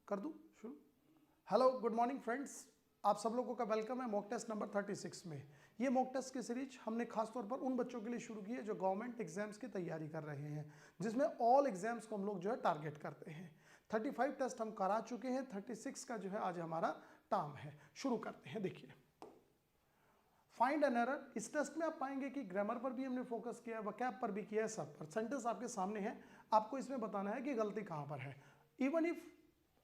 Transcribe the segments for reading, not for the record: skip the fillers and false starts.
कर दूं शुरू। हेलो गुड मॉर्निंग फ्रेंड्स, आप सब लोगों का वेलकम है मॉक टेस्ट नंबर 36 में। ये मॉक टेस्ट की सीरीज हमने खास तौर पर उन बच्चों के लिए शुरू की है जो गवर्नमेंट एग्जाम्स की तैयारी कर रहे हैं, जिसमें ऑल एग्जाम्स को हम लोग जो है टारगेट करते हैं। 35 टेस्ट हम करा चुके हैं, 36 का जो है आज हमारा टाइम है। शुरू करते हैं। देखिए, फाइंड एन एरर। इस टेस्ट में आप पाएंगे कि ग्रामर पर भी हमने फोकस किया है, वकैब पर भी किया है, सब पर। सेंटेंस आपके सामने है, आपको इसमें बताना है कि गलती कहां पर है। Even if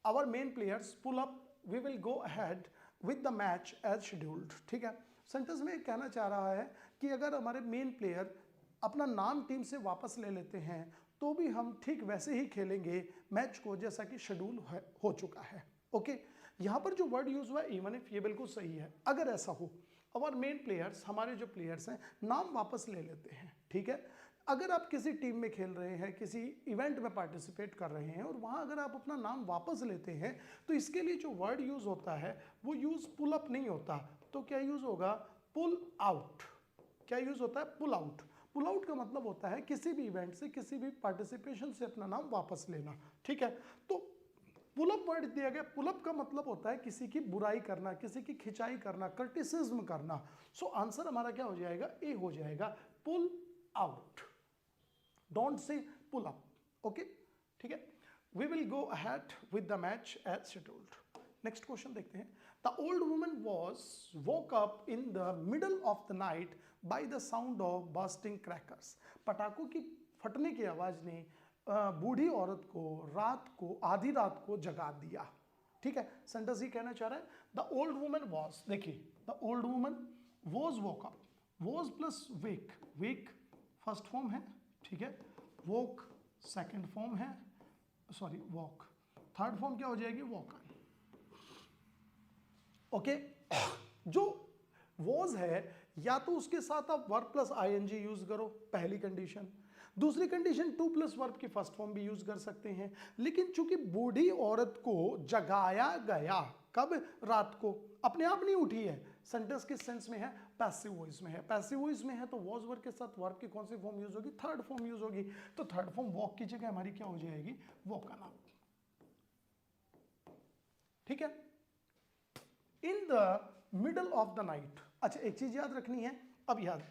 our main players pull up we will go ahead with the match as scheduled. ठीक है, सेंटेंस में कहना चाह रहा है कि अगर हमारे मेन प्लेयर अपना नाम टीम से वापस ले लेते हैं तो भी हम ठीक वैसे ही खेलेंगे मैच को जैसा कि शेड्यूल हो चुका है। ओके, यहां पर जो वर्ड यूज हुआ है इवन इफ, ये बिल्कुल सही है। अगर ऐसा हो, और मेन प्लेयर्स, हमारे जो प्लेयर्स हैं, नाम वापस ले लेते हैं। ठीक है, अगर आप किसी टीम में खेल रहे हैं, किसी इवेंट में पार्टिसिपेट कर रहे हैं और वहां अगर आप अपना नाम वापस लेते हैं तो इसके लिए जो वर्ड यूज होता है वो यूज पुल अप नहीं होता, तो क्या यूज होगा? Pull out. क्या यूज होता है? Pull out. पुल आउट का मतलब होता है किसी भी इवेंट से, किसी भी पार्टिसिपेशन से अपना नाम वापस लेना। ठीक है, तो पुलअप वर्ड दिया गया। पुलअप का मतलब होता है किसी की बुराई करना, किसी की खिंचाई करना, क्रिटिसिज्म करना। सो आंसर हमारा क्या हो जाएगा? ए हो जाएगा, pull out. Don't say pull up. Okay, ठीक है। We will go ahead with the match as scheduled. Next question देखते हैं। The old woman was woke up in the middle of the night by the sound of bursting crackers. पटाखों की फटने की आवाज ने बूढ़ी औरत को रात को, आधी रात को जगा दिया। ठीक है, सेंटेंस ही कहना चाह रहा है द ओल्ड वुमन वॉज। देखिए, the old woman was woke up. Was plus wake, wake first form है। ठीक है, वोक सेकंड फॉर्म है, सॉरी वॉक थर्ड फॉर्म क्या हो जाएगी? वॉक। ओके, जो वॉज है या तो उसके साथ आप वर्ब प्लस आईएनजी यूज करो, पहली कंडीशन। दूसरी कंडीशन टू प्लस वर्ब की फर्स्ट फॉर्म भी यूज कर सकते हैं। लेकिन चूंकि बूढ़ी औरत को जगाया गया, कब? रात को, अपने आप नहीं उठी है। सेंटेंस किस सेंस में है? पैसिव वॉइस में है। पैसिव वॉइस में है तो वॉज वर्ब के साथ वर्ब की कौन सी फॉर्म यूज होगी? थर्ड फॉर्म यूज होगी। तो थर्ड फॉर्म वॉक की जगह हमारी क्या हो जाएगी? वॉकन आउट। ठीक है, इन the middle of the night. अच्छा, एक चीज याद रखनी है, अब याद,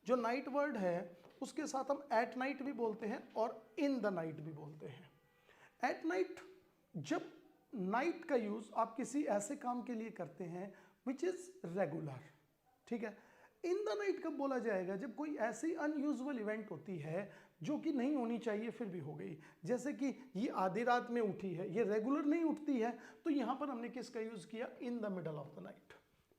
जो नाइट वर्ड है उसके साथ हम एट नाइट भी बोलते हैं और इन द नाइट भी बोलते हैं। एट नाइट, जब नाइट का यूज आप किसी ऐसे काम के लिए करते हैं विच इज रेगुलर। ठीक है, इन द नाइट कब बोला जाएगा? जब कोई ऐसी अनयूजुअल इवेंट होती है जो कि नहीं होनी चाहिए फिर भी हो गई। जैसे कि ये आधी रात में उठी है, ये रेगुलर नहीं उठती है, तो यहां पर हमने किसका यूज किया? इन the middle of the night,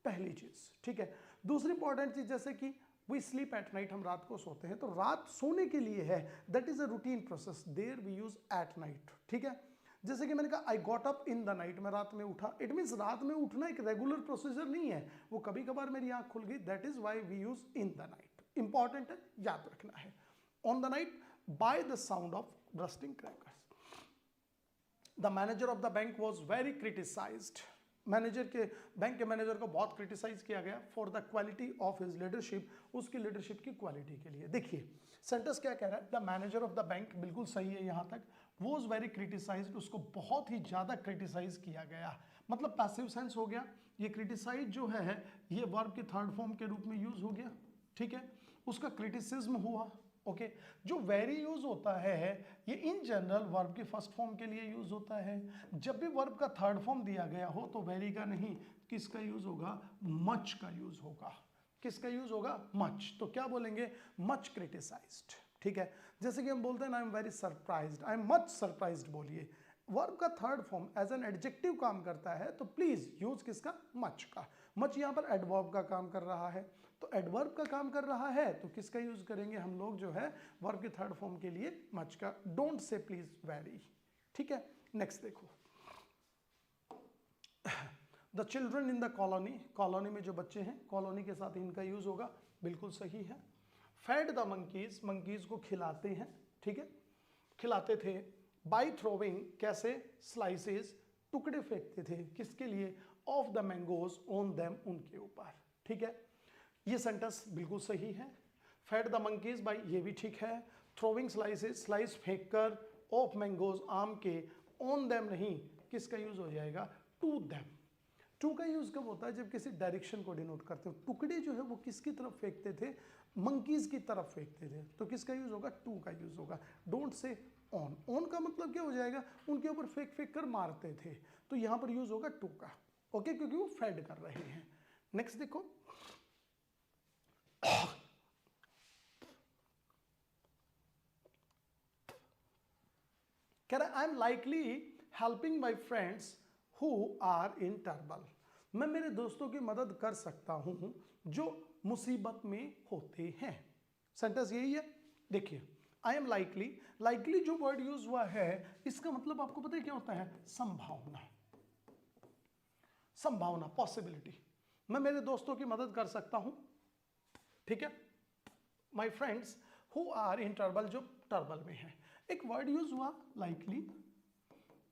पहली चीज। ठीक है, दूसरी इंपॉर्टेंट चीज, जैसे कि वी स्लीप एट नाइट, हम रात को सोते हैं, तो रात सोने के लिए है, that is a routine process, there we use at night. ठीक है, जैसे कि मैंने कहा I got up in the night, मैं रात में उठा। इट मीन्स रात में उठना एक रेगुलर प्रोसीजर नहीं है, वो कभी कभार मेरी आंख खुल गई, that is why we use in the night. Important है, याद रखना है। On the night by the sound of bursting crackers. The manager of the bank was very criticised. Manager के, बैंक के मैनेजर को बहुत क्रिटिसाइज किया गया for the quality of his leadership, उसकी लीडरशिप की क्वालिटी के लिए। देखिए, सेंटेंस क्या कह रहा है? The manager of the bank, बिल्कुल सही है यहां तक। वॉज वेरी क्रिटिसाइज्ड, उसको बहुत ही ज्यादा क्रिटिसाइज किया गया, मतलब पैसिव सेंस हो गया। ये क्रिटिसाइज जो है ये वर्ब की थर्ड फॉर्म के रूप में यूज हो गया। ठीक है, उसका क्रिटिसिज्म हुआ। ओके, जो वेरी यूज होता है ये इन जनरल वर्ब की फर्स्ट फॉर्म के लिए यूज होता है। जब भी वर्ब का थर्ड फॉर्म दिया गया हो तो वेरी का नहीं, किसका यूज होगा? मच का यूज होगा। किसका यूज होगा? मच। तो क्या बोलेंगे? Much criticised. ठीक है, जैसे कि हम बोलते हैं ना, I am very surprised, I am much surprised बोलिए। वर्ब का third form as an adjective काम करता है, तो प्लीज यूज किसका? मच का। मच यहां पर एडवर्ब का काम कर रहा है, तो एडवर्ब का काम कर रहा है तो किसका यूज करेंगे हम लोग? जो है वर्ब के थर्ड फॉर्म के लिए मच का। Don't say please very. ठीक है, नेक्स्ट देखो। The children in the colony, colony में जो बच्चे हैं, कॉलोनी के साथ इनका यूज होगा, बिल्कुल सही है। फेड द मंकीज, मंकीज को खिलाते हैं। ठीक है, खिलाते थे। बाई थ्रोविंग, कैसे? स्लाइसेस, टुकड़े फेंकते थे, किसके लिए? Of the mangoes on them, उनके ऊपर। ठीक है, ये सेंटेंस बिल्कुल सही है। फेड द मंकीज बाई, ये भी ठीक है। थ्रोविंग स्लाइसेस, स्लाइस फेंक कर, ऑफ मैंगोज, आम के, ऑन देम नहीं, किसका यूज हो जाएगा, टू देम। टू का यूज कब होता है, जब किसी डायरेक्शन को डिनोट करते हो। टुकड़े जो है वो किसकी तरफ फेंकते थे, मंकीज की तरफ फेंकते थे, तो किसका यूज होगा, टू का यूज होगा। Don't say on. ऑन का मतलब क्या हो जाएगा, उनके ऊपर फेंक फेंक कर मारते थे, तो यहां पर यूज होगा टू का, ओके, क्योंकि वो फेड कर रहे हैं। नेक्स्ट देखो, कह रहा है I am likely helping my friends who are in trouble. मैं मेरे दोस्तों की मदद कर सकता हूं जो मुसीबत में होते हैं। सेंटेंस यही है। देखिए आई एम लाइकली, लाइकली जो वर्ड यूज हुआ है इसका मतलब आपको पता है क्या होता है, संभावना, संभावना, पॉसिबिलिटी। मैं मेरे दोस्तों की मदद कर सकता हूं, ठीक है, my friends who are in trouble, जो ट्रबल में है। एक वर्ड यूज हुआ लाइकली,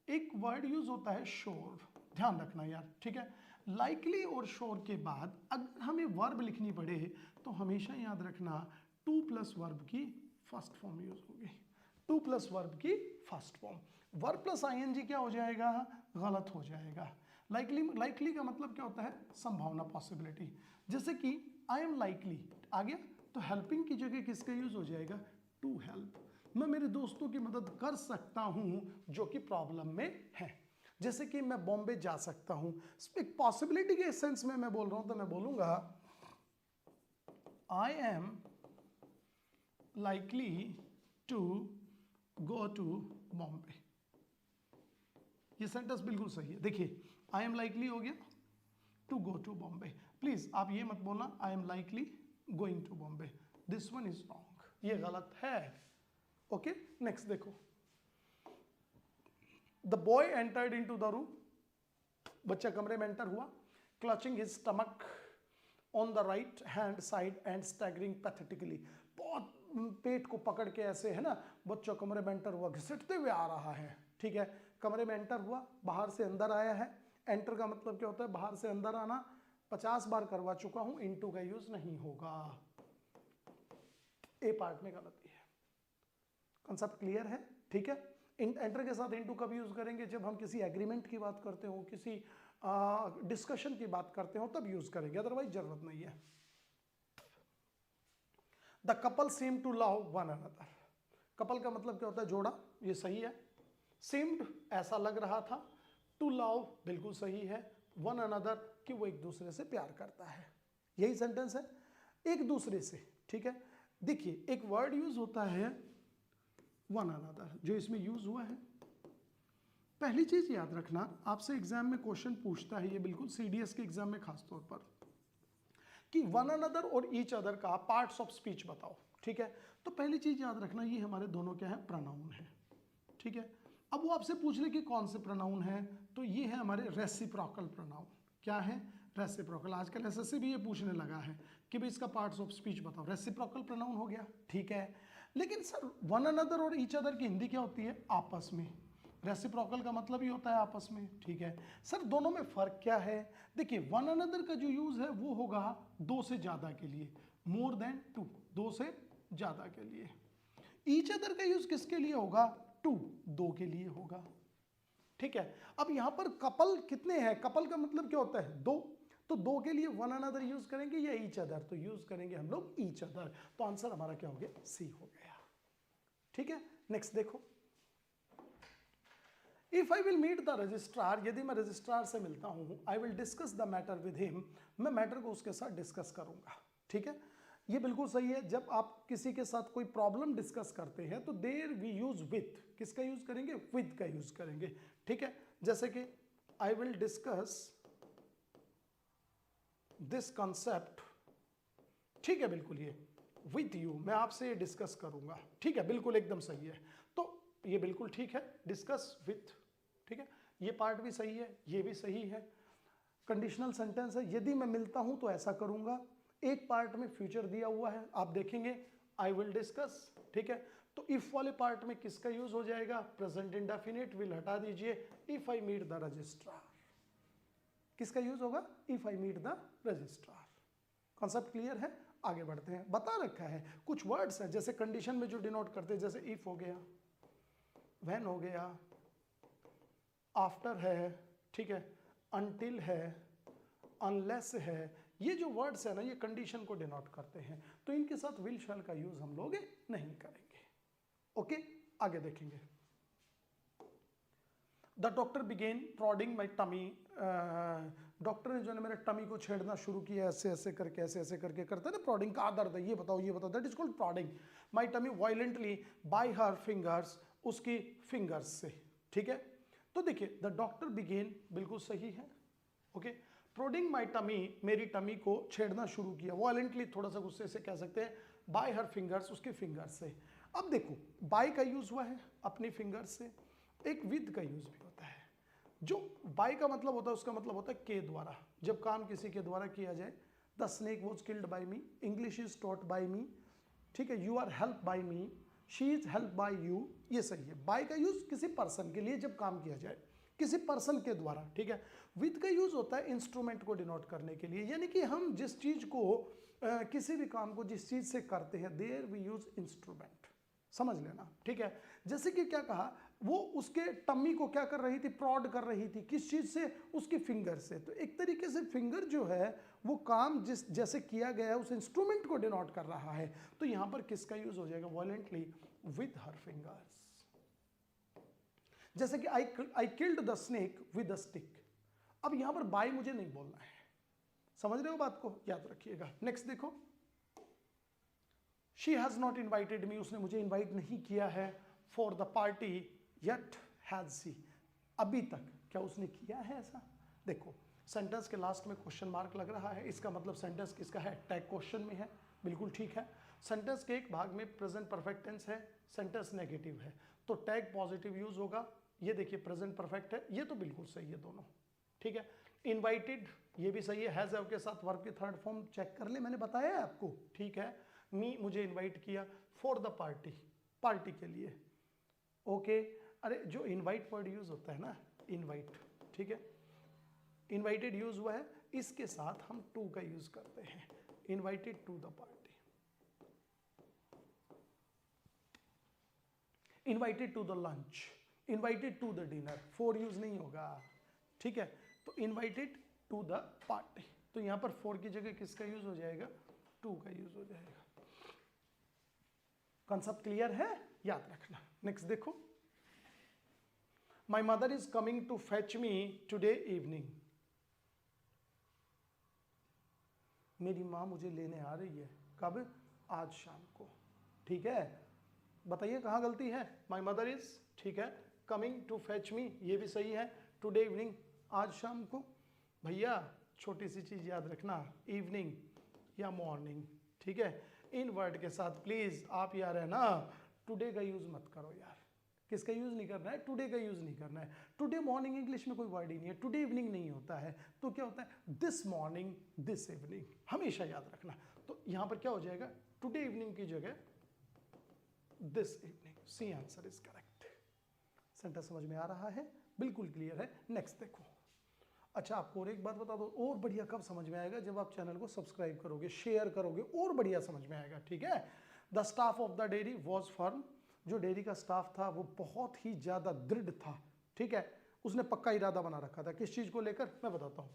एक वर्ड यूज होता है श्योर, ध्यान रखना यार, ठीक है। लाइकली और श्योर के बाद अगर हमें वर्ब लिखनी पड़े तो हमेशा याद रखना टू प्लस वर्ब की फर्स्ट फॉर्म यूज होगी, टू प्लस वर्ब की first form. Verb plus ING क्या हो जाएगा, गलत हो जाएगा। लाइकली, लाइकली का मतलब क्या होता है, संभावना, पॉसिबिलिटी। जैसे कि आई एम लाइकली आ गया, तो हेल्पिंग की जगह किसका यूज हो जाएगा, टू हेल्प। मैं मेरे दोस्तों की मदद कर सकता हूं जो कि प्रॉब्लम में है। जैसे कि मैं बॉम्बे जा सकता हूं, एक पॉसिबिलिटी के सेंस में मैं बोल रहा हूं, तो मैं बोलूंगा I am likely to go to Bombay. ये सेंटेंस बिल्कुल सही है। देखिए आई एम लाइकली हो गया to go to Bombay. Please आप ये मत बोलना I am likely going to Bombay, this one is wrong, ये गलत है। ओके, नेक्स्ट देखो, the boy entered into the room, बच्चा कमरे में एंटर हुआ, clutching his stomach on the right hand side and staggering pathetically. बहुत पेट को पकड़ के ऐसे, है ना, बच्चा कमरे में एंटर हुआ, घिसटते हुए आ रहा है, ठीक है। कमरे में एंटर हुआ, बाहर से अंदर आया है। एंटर का मतलब क्या होता है, बाहर से अंदर आना। 50 बार करवा चुका हूं, इनटू का यूज नहीं होगा, ए पार्ट में गलती है। कंसेप्ट क्लियर है, ठीक है। एंटर के साथ इनटू कब यूज करेंगे, जब हम किसी एग्रीमेंट की बात करते हो, किसी डिस्कशन की बात करते हो, तब यूज करेंगे, अदरवाइज जरूरत नहीं है। The couple seem to love one another. Couple का मतलब क्या होता है, जोड़ा, ये सही है। सीम्ड ऐसा लग रहा था, टू लव बिल्कुल सही है, वन अनदर कि वो एक दूसरे से प्यार करता है, यही सेंटेंस है, एक दूसरे से, ठीक है। देखिए एक वर्ड यूज होता है वन अनदर, जो इसमें यूज हुआ है। पहली चीज याद रखना, आपसे एग्जाम में क्वेश्चन पूछता है, ये बिल्कुल सीडीएस के एग्जाम में खास तौर पर, कि वन अनदर और ईच अदर का पार्ट्स ऑफ स्पीच बताओ, ठीक है। तो पहली चीज याद रखना, ये हमारे दोनों क्या है, प्रोनाउन है, ठीक है। अब वो आपसे पूछ ले कि कौन से प्रोनाउन है, तो ये है हमारे रेसिप्रोकल प्रोनाउन। क्या है, रेसिप्रोकल। आजकल एसएससी भी ये पूछने लगा है कि भाई इसका पार्ट्स ऑफ स्पीच बताओ, रेसिप्रोकल प्रोनाउन हो गया, ठीक है। लेकिन सर वन अनदर और ईच अदर की हिंदी क्या होती है, आपस में। रेसिप्रोकल का मतलब ही होता है आपस में, ठीक है। सर दोनों में फर्क क्या है, देखिए वन अनदर का जो यूज है वो होगा दो से ज्यादा के लिए, मोर देन टू, दो से ज्यादा के लिए। ईच अदर का यूज किसके लिए होगा, टू, दो के लिए होगा, ठीक है। अब यहां पर कपल कितने हैं, कपल का मतलब क्या होता है, दो, तो दो के लिए वन अनदर यूज करेंगे या ईच अदर, तो यूज करेंगे हम लोग ईच अदर, तो आंसर हमारा क्या हो गया, सी हो गया, ठीक है। नेक्स्ट देखो, if I will meet the registrar, यदि मैं रजिस्ट्रार से मिलता हूं, I will discuss the matter with him, मैं मैटर को उसके साथ डिस्कस करूंगा, ठीक है। ये बिल्कुल सही है। जब आप किसी के साथ कोई प्रॉब्लम डिस्कस करते हैं तो देयर वी यूज विथ, किसका यूज करेंगे, विद का यूज करेंगे, ठीक है। जैसे कि आई विल डिस्कस दिस कॉन्सेप्ट, ठीक है, बिल्कुल ये विथ यू, मैं आपसे ये डिस्कस करूंगा, ठीक है, बिल्कुल एकदम सही है। तो ये बिल्कुल ठीक है, डिस्कस विथ, ठीक है, ये पार्ट भी सही है, ये भी सही है। कंडीशनल सेंटेंस है, यदि मैं मिलता हूं तो ऐसा करूंगा। एक पार्ट में फ्यूचर दिया हुआ है, आप देखेंगे आई विल डिस्कस, ठीक है। तो इफ वाले पार्ट में किसका यूज हो जाएगा, प्रेजेंट इंडेफिनिट, विल हटा दीजिए, if I meet the registrar, किसका यूज होगा, if I meet the registrar. Concept clear है, आगे बढ़ते हैं। बता रखा है कुछ वर्ड्स हैं जैसे कंडीशन में जो डिनोट करते हैं, जैसे इफ हो गया, व्हेन हो गया, आफ्टर है, ठीक है, अनटिल है, अनलेस है, ये जो वर्ड्स है ना ये कंडीशन को डिनोट करते हैं, तो इनके साथ विल शैल का यूज हम लोग नहीं करेंगे। ओके, आगे देखेंगे। The doctor began prodding my tummy, doctor ने जो है मेरे टमी को छेड़ना शुरू किया, ऐसे ऐसे करके, ऐसे ऐसे करके करते ना, प्रॉडिंग का दर्द है, ये बताओ ये बताओ, that is called prodding my tummy violently by her fingers, उसकी फिंगर्स से, ठीक है। तो देखिए द डॉक्टर बिगेन बिल्कुल सही है, ओके। प्रोडिंग माई टमी, मेरी टमी को छेड़ना शुरू किया, वायलेंटली थोड़ा सा गुस्से से कह सकते हैं, बाय हर फिंगर्स, उसके फिंगर्स से। अब देखो बाय का यूज हुआ है अपनी फिंगर्स से, एक विद का यूज भी होता है। जो बाय का मतलब होता है उसका मतलब होता है के द्वारा, जब काम किसी के द्वारा किया जाए। The snake was killed by me, English is taught by me, ठीक है। You are help by me, she is help by you, ये सही है। बाय का यूज किसी पर्सन के लिए जब काम किया जाए, किसी पर्सन के द्वारा, ठीक है। विद का यूज होता है इंस्ट्रूमेंट को डिनोट करने के लिए, यानी कि हम जिस चीज को किसी भी काम को जिस चीज से करते हैं, देयर वी यूज इंस्ट्रूमेंट, समझ लेना, ठीक है। जैसे कि क्या कहा, वो उसके टम्मी को क्या कर रही थी, प्रॉड कर रही थी, किस चीज से, उसकी फिंगर से। तो एक तरीके से फिंगर जो है वो काम जिस जैसे किया गया है उस इंस्ट्रूमेंट को डिनोट कर रहा है। तो यहां पर किसका यूज हो जाएगा, वायलेंटली, विद हर फिंगर्स। जैसे कि I killed the snake with a stick. अब यहां पर बाय मुझे नहीं बोलना है, समझ रहे हो बात को, याद रखिएगा। नेक्स्ट देखो, she has not invited me, उसने मुझे इन्वाइट नहीं किया है, for the party yet has see, अभी तक क्या उसने किया है ऐसा। देखो सेंटेंस के लास्ट में क्वेश्चन मार्क लग रहा है, इसका मतलब सेंटेंस किसका है, टैग क्वेश्चन में है, बिल्कुल ठीक है। सेंटेंस के एक भाग में प्रेजेंट परफेक्ट टेंस है, सेंटेंस नेगेटिव है, तो टैग पॉजिटिव यूज होगा। ये देखिए प्रेजेंट परफेक्ट है, ये तो बिल्कुल सही है दोनों, ठीक है। इनवाइटेड ये भी सही है, हैज हैव के साथ वर्ब की थर्ड फॉर्म चेक कर ले, मैंने बताया है आपको, ठीक है। मी मुझे इनवाइट किया, फॉर द पार्टी, पार्टी के लिए, ओके। अरे जो इनवाइट वर्ड यूज होता है ना, इनवाइट, ठीक है, इनवाइटेड यूज हुआ है, इसके साथ हम टू का यूज करते हैं, invited to the party, invited to the lunch, invited to the dinner, for use नहीं होगा, ठीक है। तो इनवाइटेड टू द पार्टी, तो यहां पर फोर की जगह किसका यूज हो जाएगा, टू का यूज हो जाएगा। कंसेप्ट क्लियर है, याद रखना। नेक्स्ट देखो, my mother is coming to fetch me today evening, मेरी माँ मुझे लेने आ रही है, कब, आज शाम को, ठीक है। बताइए कहाँ गलती है, माई मदर इज, ठीक है, कमिंग टू फेच मी ये भी सही है, टुडे इवनिंग आज शाम को। भैया छोटी सी चीज याद रखना, इवनिंग या मॉर्निंग, ठीक है। इन वर्ड के साथ प्लीज आप यार है ना टुडे का यूज मत करो यार, किसका यूज नहीं करना है, टुडे का यूज नहीं करना है। टुडे मॉर्निंग इंग्लिश में कोई वर्ड ही नहीं है, टुडे इवनिंग नहीं होता है, तो क्या होता है, दिस मॉर्निंग, दिस इवनिंग, हमेशा याद रखना। तो यहां पर क्या हो जाएगा, टुडे इवनिंग की जगह this evening, C answer is correct. Sentence समझ में आ रहा है, बिल्कुल क्लियर है। नेक्स्ट देखो, अच्छा आपको और एक बात बता दो, और बढ़िया कब समझ में आएगा, जब आप चैनल को सब्सक्राइब करोगे, शेयर करोगे, और बढ़िया समझ में आएगा, ठीक है। The staff of the dairy was firm, जो डेयरी का स्टाफ था वो बहुत ही ज्यादा दृढ़ था, ठीक है। उसने पक्का इरादा बना रखा था, किस चीज को लेकर मैं बताता हूं,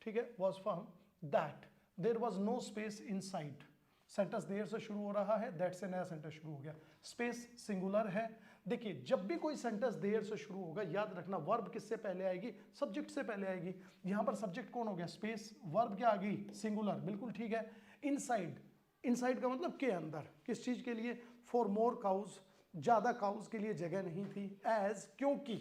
ठीक है। Was firm that there was no space inside, sentence there से शुरू हो रहा है, दैट से नया सेंटेंस शुरू हो गया, स्पेस सिंगुलर है। देखिए जब भी कोई सेंटेंस देयर से शुरू होगा, याद रखना वर्ब किससे पहले आएगी, सब्जेक्ट से पहले आएगी। यहां पर सब्जेक्ट कौन हो गया, स्पेस, वर्ब क्या आ गई, सिंगुलर, बिल्कुल ठीक है। इनसाइड, इनसाइड का मतलब के अंदर, किस चीज के लिए, फॉर मोर काउज, ज्यादा काउज के लिए जगह नहीं थी, एज क्योंकि,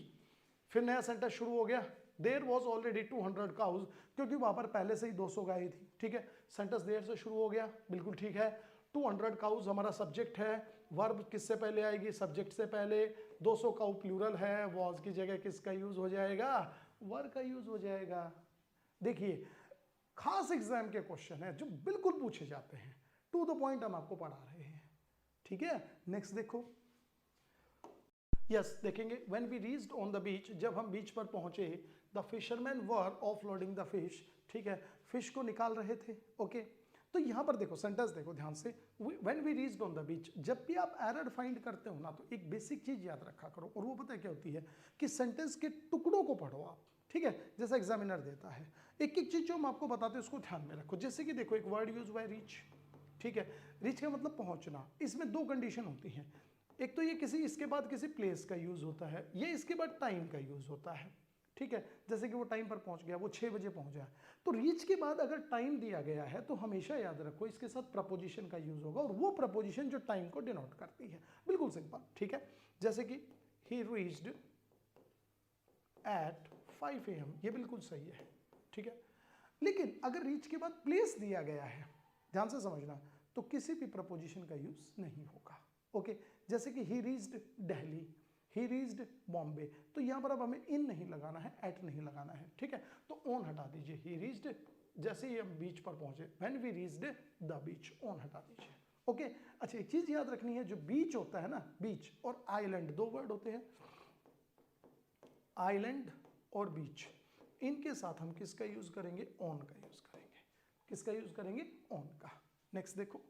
फिर नया सेंटेंस शुरू हो गया, देयर वॉज ऑलरेडी 200 काउज, क्योंकि वहां पर पहले से ही 200 गायें थी, ठीक है। सेंटेंस देयर से शुरू हो गया, बिल्कुल ठीक है। 200 काउज हमारा सब्जेक्ट है, वर्ब किससे पहले आएगी, सब्जेक्ट से पहले। 200 काउ प्लूरल है, वॉज की जगह किसका यूज हो जाएगा, वर का यूज हो जाएगा। देखिए खास एग्जाम के क्वेश्चन है जो बिल्कुल पूछे जाते हैं, टू द पॉइंट हम आपको पढ़ा रहे हैं, ठीक है। नेक्स्ट देखो, यस देखेंगे, when we reached on the beach, जब हम बीच पर पहुंचे, the fisherman were offloading the fish, ठीक है, फिश को निकाल रहे थे, ओके। तो यहाँ पर देखो सेंटेंस देखो ध्यान से, when we reached on the beach, जब भी आप एरर फाइंड करते हो ना तो एक बेसिक चीज याद रखा करो, और वो पता है क्या होती है कि सेंटेंस के टुकड़ों को पढ़ो आप, ठीक है, जैसा एग्जामिनर देता है। एक एक चीज जो हम आपको बताते हैं उसको ध्यान में रखो। जैसे कि देखो एक वर्ड यूज हुआ है रीच, ठीक है, रीच का मतलब पहुंचना। इसमें दो कंडीशन होती हैं, एक तो ये किसी इसके बाद किसी प्लेस का यूज होता है, ये इसके बाद टाइम का यूज होता है, ठीक है, जैसे कि वो टाइम पर पहुंच गया, वो 6 बजे पहुंचा। तो रीच के बाद अगर टाइम दिया गया है तो हमेशा याद रखो इसके साथ प्रपोजिशन का यूज होगा, और वो प्रपोजिशन जो टाइम को डिनोट करती है। बिल्कुल सिंपल, ठीक है, जैसे कि ही रीच्ड एट 5 AM, ये बिल्कुल सही है, ठीक है। लेकिन अगर रीच के बाद प्लेस दिया गया है, ध्यान से समझना, तो किसी भी प्रपोजिशन का यूज नहीं होगा। ओके, जैसे कि ही रीच्ड दिल्ली, ही रीच्ड बॉम्बे, तो यहां पर अब हमें इन नहीं लगाना है, एट नहीं लगाना है, ठीक है, तो ऑन हटा दीजिए। ही रीच्ड, जैसे ही हम बीच पर पहुंचे, when we reached the beach, on हटा दीजिए। ओके, अच्छा एक चीज याद रखनी है, जो बीच होता है ना, बीच और आइलैंड दो वर्ड होते हैं, आइलैंड और बीच, इनके साथ हम किसका यूज करेंगे, ऑन का यूज करेंगे। किसका यूज करेंगे, ऑन का। नेक्स्ट देखो,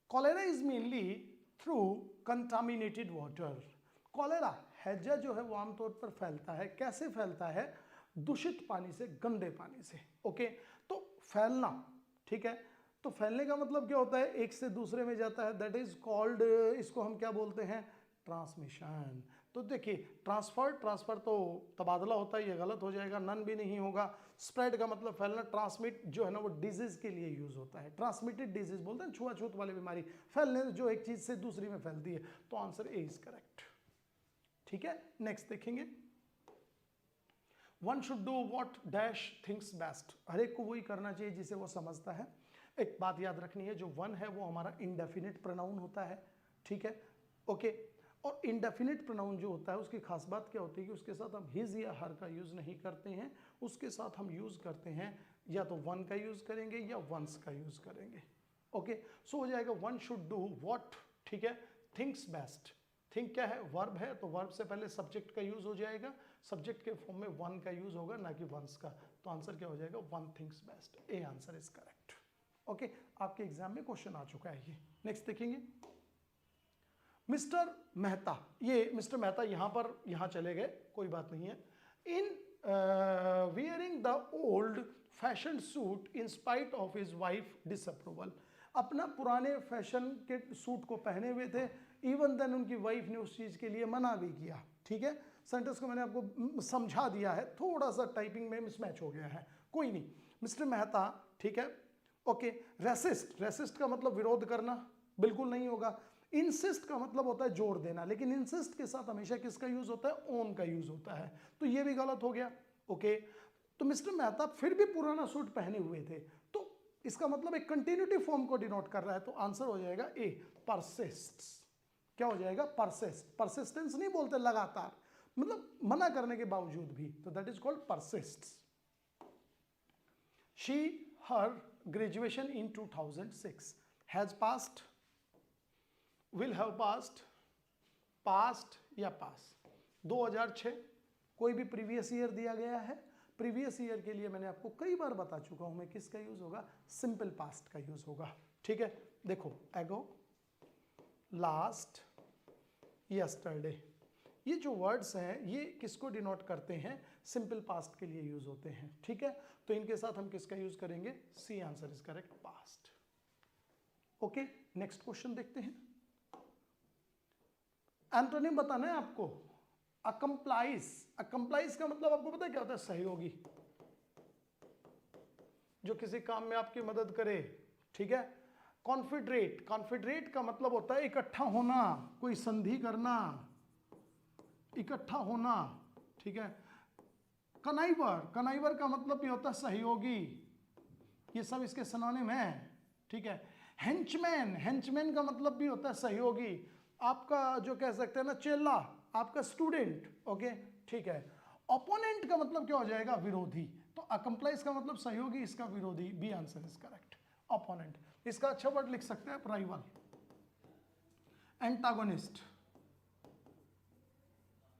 cholera is mainly through contaminated water. Cholera, हैजा जो है वो आमतौर पर फैलता है, कैसे फैलता है, दूषित पानी से, गंदे पानी से। ओके, तो फैलना, ठीक है, तो फैलने का मतलब क्या होता है, एक से दूसरे में जाता है, दैट इज कॉल्ड, इसको हम क्या बोलते हैं, ट्रांसमिशन। तो देखिए ट्रांसफर तो तबादला होता है, ये गलत हो जाएगा, नन भी नहीं होगा। स्प्रेड का मतलब फैलना, ट्रांसमिट जो है ना वो डिजीज के लिए यूज होता है, ट्रांसमिटेड डिजीज बोलते हैं, छुआछूत वाली बीमारी, फैलने जो एक चीज से दूसरी में फैलती है। तो आंसर ए इज करेक्ट, ठीक है। नेक्स्ट देखेंगे, one should do what dash thinks best, हर एक को वही करना चाहिए जिसे वो समझता है। एक बात याद रखनी है, जो वन है वो हमारा इंडेफिनिट प्रोनाउन होता है, ठीक है, ओके। और इंडेफिनिट प्रोनाउन जो होता है उसकी खास बात क्या होती है कि उसके साथ हम हिज या हर का यूज नहीं करते हैं, उसके साथ हम यूज करते हैं या तो वन का यूज करेंगे या वंस का यूज करेंगे। ओके, सो हो जाएगा वन शुड डू व्हाट, ठीक है, थिंक्स बेस्ट। थिंक क्या है, वर्ब है, तो वर्ब से पहले सब्जेक्ट का यूज हो जाएगा, सब्जेक्ट के फॉर्म में वन का यूज होगा ना कि वंस का, तो आंसर क्या हो जाएगा, one thinks best. A answer is correct. Okay, आपके एग्जाम में क्वेश्चन आ चुका है ये। नेक्स्ट देखेंगे, मिस्टर मेहता, ये मिस्टर मेहता यहाँ चले गए, कोई बात नहीं है। In wearing the old fashion suit in spite of his wife disapproval, अपना पुराने फैशन के सूट को पहने हुए थे, इवन देन उनकी वाइफ ने उस चीज के लिए मना भी किया, ठीक है। सेंटेंस को मैंने आपको समझा दिया है, थोड़ा सा टाइपिंग में मिसमैच हो गया है, कोई नहीं। मिस्टर मेहता, ठीक है, ओके। रेसिस्ट, रेसिस्ट का मतलब विरोध करना, बिल्कुल नहीं होगा। इंसिस्ट का मतलब होता है जोर देना, लेकिन इंसिस्ट के साथ हमेशा किसका यूज होता है, ओन का यूज होता है, तो ये भी गलत हो गया। ओके, तो मिस्टर मेहता फिर भी पुराना सूट पहने हुए थे, तो इसका मतलब एक कंटिन्यूटी फॉर्म को डिनोट कर रहा है, तो आंसर हो जाएगा ए, परसिस्ट्स। क्या हो जाएगा, परसिस्ट। परसिस्टेंस नहीं बोलते लगातार, मतलब मना करने के बावजूद भी, तो that is called persists. She her graduation in 2006 has passed, will have passed, past या पास, 2006 कोई भी प्रीवियस ईयर दिया गया है, प्रीवियस ईयर के लिए मैंने आपको कई बार बता चुका हूं मैं, किसका यूज होगा, सिंपल पास्ट का यूज होगा, ठीक है। देखो एगो, लास्ट, यस्टरडे, ये जो वर्ड्स हैं ये किसको डिनोट करते हैं, सिंपल पास्ट के लिए यूज होते हैं, ठीक है। तो इनके साथ हम किसका यूज करेंगे, C answer is correct, past. Okay, next question देखते हैं। एंटोनिम बताना है आपको, अकम्प्लाइज। अकम्प्लाइज का मतलब आपको पता है क्या होता है, सहयोगी, जो किसी काम में आपकी मदद करे, ठीक है। कॉन्फिडरेट, कॉन्फिडरेट का मतलब होता है इकट्ठा होना, कोई संधि करना, इकट्ठा होना, ठीक है। कनाइवर, कनाइवर का मतलब भी होता है सहयोगी, ये सब इसके सिनोनिम है, ठीक है। हेंचमैन, हेंचमैन का मतलब भी होता है सहयोगी, आपका जो कह सकते हैं ना चेला, आपका स्टूडेंट, ओके, ठीक है। ओपोनेंट का मतलब क्या हो जाएगा, विरोधी, तो अकम्प्लाइज का मतलब सहयोगी, इसका विरोधी, B answer is correct, opponent. इसका अच्छा वर्ड लिख सकते हैं आप, राइवल। एंटागोनिस्ट,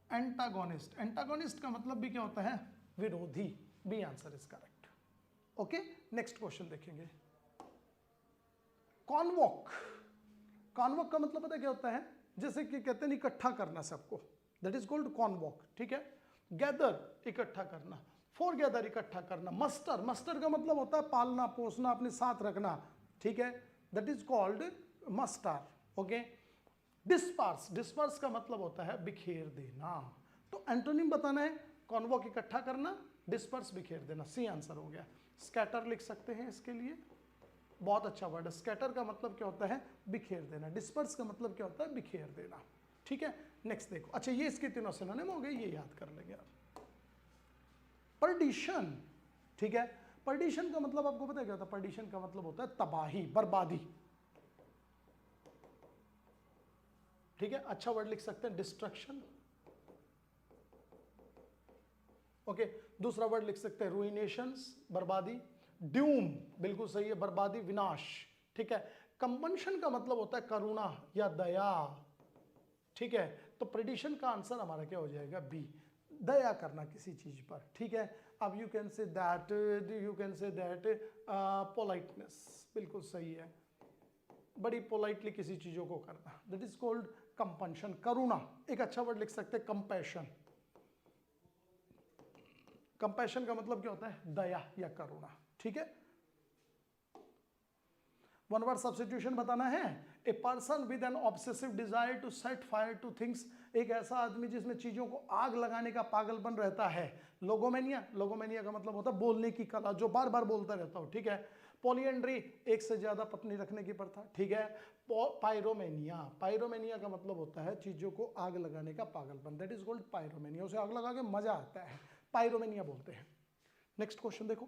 एंटागोनिस्ट, एंटागोनिस्ट का मतलब भी क्या होता है, विरोधी, B answer is correct. Okay, next question देखेंगे। कॉन्वोक, कॉन्वोक का मतलब पता क्या होता है, जैसे कि कहते हैं इकट्ठा करना सबको, दैट इज कॉल्ड कॉन्वोक, ठीक है। गैदर इकट्ठा करना, फॉर गैदर इकट्ठा करना। मस्टर, मस्टर का मतलब होता है पालना पोसना, अपने साथ रखना, ठीक है, that is called muster, okay. Disperse, disperse का मतलब होता है बिखेर देना। तो एंटोनिम बताना है, कॉन्वोक इकट्ठा करना, डिस्पर्स बिखेर देना, सी आंसर हो गया। स्कैटर लिख सकते हैं इसके लिए, बहुत अच्छा वर्ड है। स्कैटर का मतलब क्या होता है, बिखेर देना। डिस्पर्स का मतलब क्या होता है, बिखेर देना, ठीक है। नेक्स्ट देखो, अच्छा ये इसके तीनों सिनोनिम हो गए, ये याद कर लेंगे आप। पर्डिशन, ठीक है, पर्डिशन का मतलब आपको पता है क्या होता है, पर्डिशन का मतलब होता है तबाही, बर्बादी, ठीक है। अच्छा वर्ड लिख सकते हैं डिस्ट्रक्शन, ओके। दूसरा वर्ड लिख सकते हैं रुइनेशंस, बर्बादी। ड्यूम, बिल्कुल सही है, बर्बादी, विनाश, ठीक है। कंपनशन का मतलब होता है करुणा या दया, ठीक है। तो प्रेडिशन का आंसर हमारा क्या हो जाएगा, बी, दया करना किसी चीज पर, ठीक है। अब you can say that, you can say that politeness, बिल्कुल सही है, बड़ी पोलाइटली किसी चीजों को करना, दैट इज कॉल्ड कंपनशन। करुणा, एक अच्छा वर्ड लिख सकते हैं कंपैशन। कंपैशन का मतलब क्या होता है, दया या करुणा, ठीक है। वन वर्ड सब्स्टिट्यूशन बताना है। A person with an obsessive desire to set fire to things, एक ऐसा आदमी जिसमें चीजों को आग लगाने का पागलपन रहता है। लोगोमेनिया, लोगोमेनिया का मतलब होता है बोलने की कला, जो बार बार बोलता रहता हो, ठीक है। पॉलीएंड्री, एक से ज्यादा पत्नी रखने की प्रथा, ठीक है। पायरोमेनिया, पायरोमेनिया का मतलब होता है चीजों को आग लगाने का पागलपन, दैट इज कॉल्ड पायरोमेनिया। उसे आग लगा के मजा आता है, पायरोमेनिया बोलते हैं। नेक्स्ट क्वेश्चन देखो।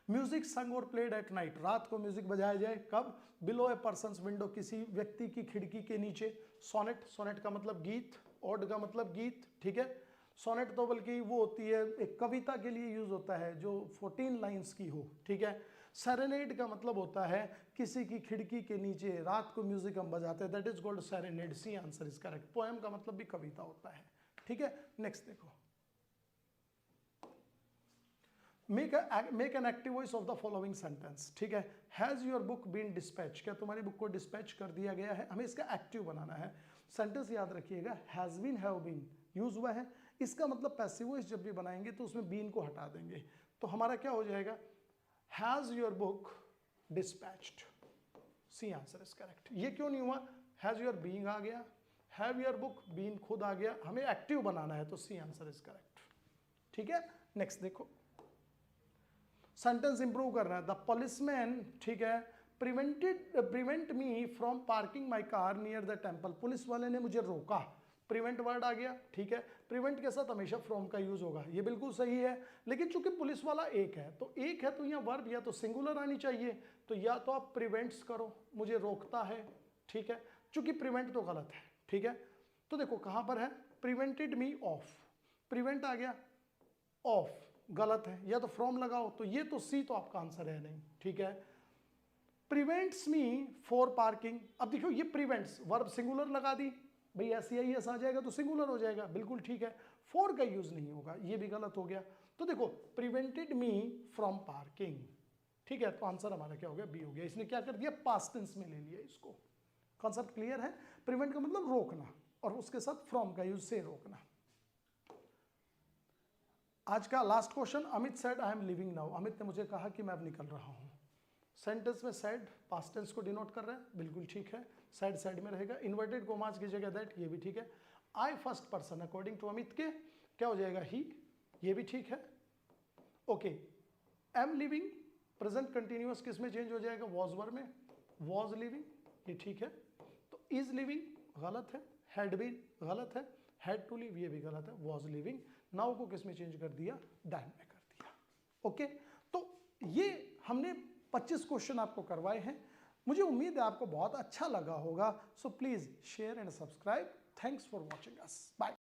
म्यूजिक संग और प्लेड एट नाइट, रात को म्यूजिक बजाया जाए, कब, बिलो ए पर्सन्स विंडो, किसी व्यक्ति की खिड़की के नीचे। सोनेट, सोनेट का मतलब गीत, ओड का मतलब गीत, ठीक है। सोनेट तो बल्कि वो होती है, एक कविता के लिए यूज होता है जो 14 लाइंस की हो, ठीक है। सेरेनेड का मतलब होता है किसी की खिड़की के नीचे रात को म्यूजिक हम बजाते हैं, that is called serenade, C answer is correct. Poem का मतलब भी कविता होता है, ठीक है। नेक्स्ट देखो। Make an active voice of the following sentence, ठीक है। Has your book been dispatch, क्या तुम्हारी बुक को डिस्पैच कर दिया गया है, हमें इसका एक्टिव बनाना है। सेंटेंस याद रखिएगा, has been, have been use हुआ है, इसका मतलब पैसिव वॉइस जब भी बनाएंगे तो उसमें बीन को हटा देंगे, तो हमारा क्या हो जाएगा, has your book dispatched, C answer is correct. ये क्यों नहीं हुआ, हैज योर बीइंग आ गया, हैव योर बुक बीन खुद आ गया, हमें एक्टिव बनाना है, तो सी आंसर इज करेक्ट, ठीक है। नेक्स्ट देखो, सेंटेंस इंप्रूव करना है। द पुलिसमैन, ठीक है, prevent me from parking my car near the temple, police वाले ने मुझे रोका, प्रिवेंट वर्ड आ गया, ठीक है। प्रिवेंट के साथ हमेशा फ्रॉम का यूज होगा, ये बिल्कुल सही है, लेकिन चूंकि पुलिस वाला एक है तो एक है, तो यहाँ वर्ब या तो सिंगुलर आनी चाहिए, तो या तो आप प्रिवेंट्स करो, मुझे रोकता है, ठीक है। चूंकि प्रिवेंट तो गलत है, ठीक है। तो देखो कहां पर है, प्रिवेंटेड मी ऑफ, प्रिवेंट आ गया, ऑफ गलत है, या तो फ्रॉम लगाओ, तो ये तो सी तो आपका आंसर है नहीं, ठीक है। प्रिवेंट्स मी फॉर पार्किंग, अब देखो ये प्रिवेंट्स वर्ब सिंगुलर लगा दी, भाई एस आ जाएगा तो सिंगुलर हो जाएगा, बिल्कुल ठीक है। फॉर का यूज नहीं होगा, ये भी गलत हो गया। तो देखो प्रिवेंटेड मी फ्रॉम पार्किंग, ठीक है, तो आंसर हमारा क्या हो गया, बी हो गया। इसने क्या कर दिया, पास्ट टेंस में ले लिया इसको। कॉन्सेप्ट क्लियर है, प्रिवेंट का मतलब रोकना और उसके साथ फ्रॉम का यूज से रोकना। आज का last question, Amit said I am living now, Amit ने मुझे कहा कि मैं अब निकल रहा हूं। सेंटेंस में सेड पास्ट टेंस को डिनोट कर रहा है, बिल्कुल ठीक है, सेड साइड में रहेगा। इन्वर्टेड कोमास की जगह दैट, ये भी ठीक है। I first person according to Amit के क्या हो जाएगा, ही, ये भी ठीक है, okay. Am living present continuous किस में चेंज हो जाएगा, वॉज वर्ब में, वॉज लिविंग, ये ठीक है। तो इज लिविंग गलत है, हैड बीन गलत है, हैड टू लिव ये भी गलत है, वॉज लिविंग। नाउ को किस में चेंज कर दिया, दैन में कर दिया, ओके। तो ये हमने 25 क्वेश्चन आपको करवाए हैं, मुझे उम्मीद है आपको बहुत अच्छा लगा होगा। So please share and subscribe, thanks for watching us, bye.